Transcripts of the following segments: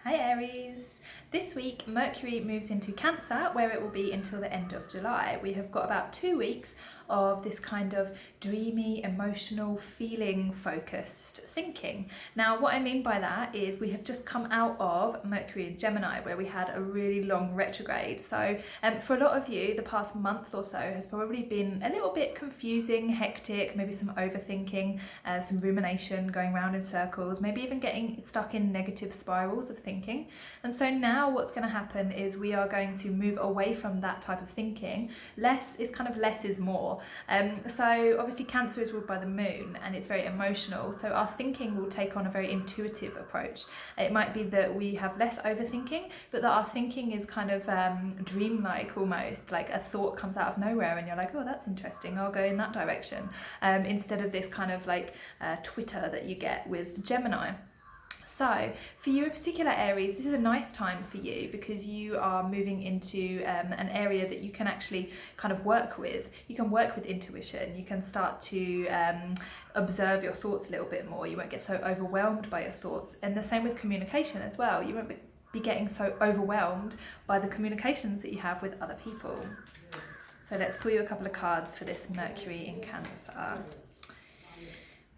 Hi Aries! This week Mercury moves into Cancer where it will be until the end of July. We have got about 2 weeks of this kind of dreamy, emotional, feeling focused thinking. Now what I mean by that is we have just come out of Mercury in Gemini where we had a really long retrograde. So for a lot of you the past month or so has probably been a little bit confusing, hectic, maybe some overthinking, some rumination going around in circles, maybe even getting stuck in negative spirals of thinking. And so now what's going to happen is we are going to move away from that type of thinking. Less is more. So obviously Cancer is ruled by the moon and it's very emotional, so our thinking will take on a very intuitive approach. It might be that we have less overthinking, but that our thinking is kind of dreamlike, almost like a thought comes out of nowhere and you're like, oh, that's interesting, I'll go in that direction, instead of this kind of like Twitter that you get with Gemini. So for you in particular Aries, this is a nice time for you because you are moving into an area that you can actually kind of work with. You can work with intuition, you can start to observe your thoughts a little bit more, you won't get so overwhelmed by your thoughts, and the same with communication as well. You won't be getting so overwhelmed by the communications that you have with other people. So let's pull you a couple of cards for this Mercury in Cancer.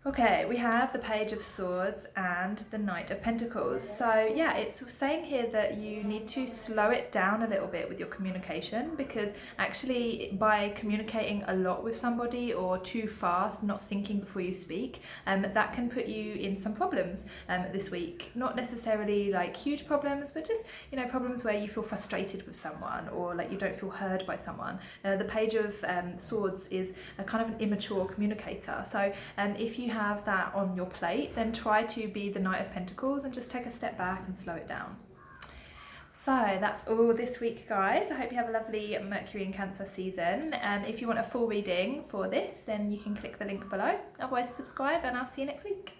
Okay, we have the Page of Swords and the Knight of Pentacles. So yeah, it's saying here that you need to slow it down a little bit with your communication, because actually by communicating a lot with somebody or too fast, not thinking before you speak, that can put you in some problems this week. Not necessarily like huge problems, but just, you know, problems where you feel frustrated with someone or like you don't feel heard by someone. The Page of Swords is a kind of an immature communicator. So if you have that on your plate, then try to be the Knight of Pentacles and just take a step back and slow it down. So that's all this week, guys. I hope you have a lovely Mercury in Cancer season. If you want a full reading for this, then you can click the link below. Otherwise, subscribe and I'll see you next week.